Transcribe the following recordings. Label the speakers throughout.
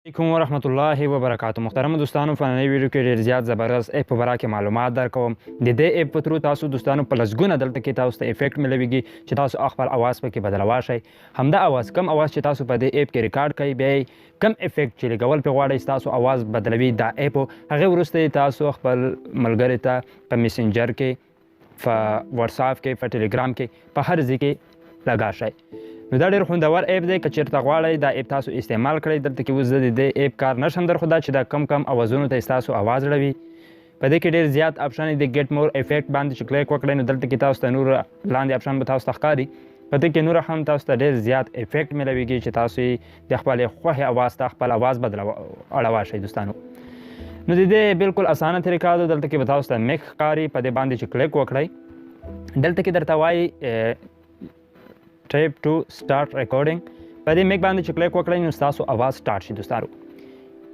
Speaker 1: علیکم ورحمت الله وبرکاتو. محترم دوستانو، په نننۍ ویډیو کې ډېر زیات زبردست اپ په باره کې معلومات درکوم. د دې اپ په ترو تاسو دوستانو په لسګونه دلته کې تاسو ته افیکټ ملويږي چې تاسو خپل اواز پکې بدلوای شئ. همدا اواز کم اواز چې تاسو په دې اپ کې ریکارډ کوئ، بیا کم افیکټ چې لګول پې غواړئ تاسو اواز بدلوي دا اپ، هغې وروسته تاسو خپل ملګري ته په میسنجر کې، په واتساپ کې، په ټلیګرام کې، په هر ځای کې لګا شئ. نو دا ډېر خوندور اپ دی. که چېرته غواړئ دا اپ تاسو استعمال کړئ. دلته کې اوس زه د دې اپ کار نشم درښودا چې دا کم اوازونو ته ستاسو اواز اړوي. په دې کې ډېر زیات اپشن دی. د ګیټ مور افیکټ باندې چې کلیک وکړئ نو دلته کې تاسو ته نور لاندې اپشن به تاسو ته ښکاري. په دې کې نور هم تاسو ته ډېر زیات افیکټ ملويږي چې تاسو یې د خپلې خوښې اواز ته خپل اواز اړوای شئ دوستانو. نو د دې بالکل اسانه طریقه ده. دلته کې به تاسو ته میک ښکاري. په دې باندې چې کلیک وکړئ دلته کې درته وایي ټیپ ټو سټارټ ریکارډینګ. په دې میک باندې چې کلیک وکړئ نو ستاسو اواز سټارټ شي دوستانو.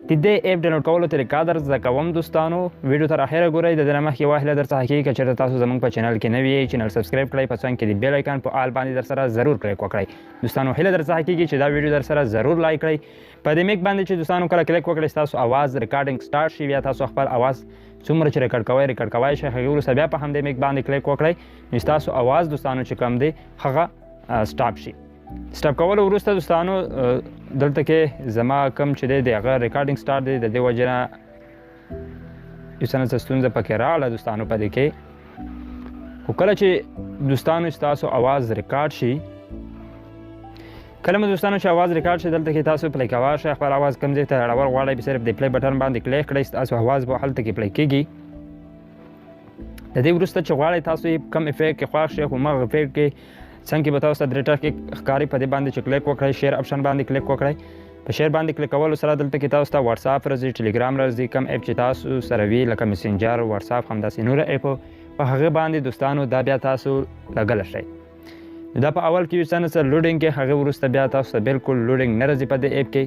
Speaker 1: د دې اپ ډاونلوډ کولو طریقه در زده کوم دوستانو. ویډیو تر اخره ګورئ. د دې نه مخکې یوه هیله در څخه کېږي که چېرته تاسو زموږ په چینل کې نوي یئ چینل سبسکرایب کړئ، په څنګ کې د بیل آیکن په آل باندې در سره ضرور کلیک وکړئ دوستانو. هیله در څخه کېږي چې دا ویډیو در سره ضرور لایک کړئ. په دې میک باندې چې دوستانو کله کلیک وکړئ ستاسو اواز ریکارډینګ سټارټ شي. بیا تاسو خپل اواز څومره چې ریکارډ کوئ شئ، هغې وروسته بیا په همدې میک باندې کلیک وکړئ نو ستاسو اواز دوستانو چې کوم دی هغه سټاپ شي. سټاپ کولو وروسته دوستانو دلته کې زما کوم چې دی د هغه ریکارډینګ سټارټ دی. د دې وجې نه یو څه نه څه ستونزه پکې راغله دوستانو په دې کې. خو کله چې دوستانو ستاسو اواز ریکارډ شي، کله مو دوستانو چې اواز ریکارډ شي دلته کې تاسو پلی کوای شئ. خپل اواز کوم ځای ته اړول غواړئ صرف د پلی بټن باندې کلیک کړئ، ستاسو اواز به هلته کې پلی کېږي. د دې وروسته چې غواړئ تاسو یې کم افیکټ کې خوښ شئ، خو همغه افیکټ کې څنګه به تاسو ته ډیټر کې ښکاري. په دې باندې چې کلیک وکړئ شیر اپشن باندې کلیک وکړئ. په شیر باندې کلیک کولو سره دلته کې تاسو ته واتساپ راځي، ټلیګرام راځي، کم اپ چې تاسو سره وي لکه میسنجر، واتساپ، همداسې نور اپ په هغه باندې دوستانو دا بیا تاسو لګلی شئ. دا په اول کې یو څه نه څه لوډینګ کې، هغې وروسته بیا تاسو ته بالکل لوډینګ نه راځي په دې اپ کې.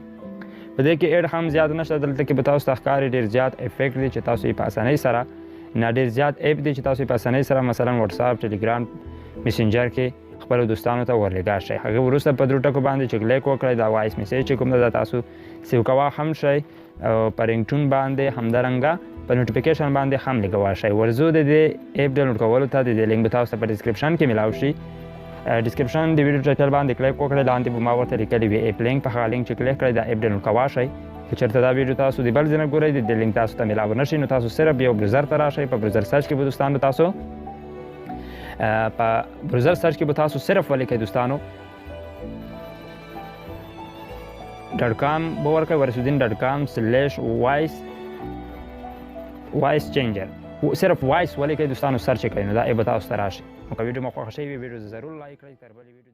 Speaker 1: په دې کې ایډ هم زیات نشته. دلته کې به تاسو ته ښکاري ډېر زیات افیکټ دی چې تاسو یې په اسانۍ سره نه ډېر زیات اپ دی چې تاسو یې په اسانۍ سره مثلا واتساپ، ټلیګرام، میسنجر کې خپلو دوستانو ته ورلګا شئ. هغې وروسته په درو ټکو باندې چې کلیک وکړئ دا وایس میسیج چې کوم ده تاسو سیو کوای هم شئ، او په رینګټون باندې همدرانګه په نوټیفیکیشن باندې هم لګوای شئ. ورځو د دې اپ ډاونلوډ کولو ته د دې لینک به تاسو ته په ډسکرپشن کې میلاو شي. ډسکرپشن د ویډیو ټایټل باندې کلیک وکړئ، لاندې به ما ورته لیکلي وي اپ لینک، په هغه لینک چې کلیک کړئ دا اپ ډاونلوډ کوای شئ. که چېرته دا ویډیو تاسو د بل ځای نه ګورئ د دې لینک تاسو ته میلاو نه شي نو تاسو صرف یو بروزر ته راشئ. په بروزر سرچ کې به دوستانو تاسو په بروزر سرچ کې به تاسو صرف ولیکئ دوستانو .com به ورکړئ، ورسودین.com/وایس چینجر. صرف وایس ولیکئ دوستانو، سرچ یې کړئ نو دا به تاسو ته راشي. نو که ویډیو مو خوښه شوې وي ویډیو ضرور لایک کړئ. تر بلې ویډیو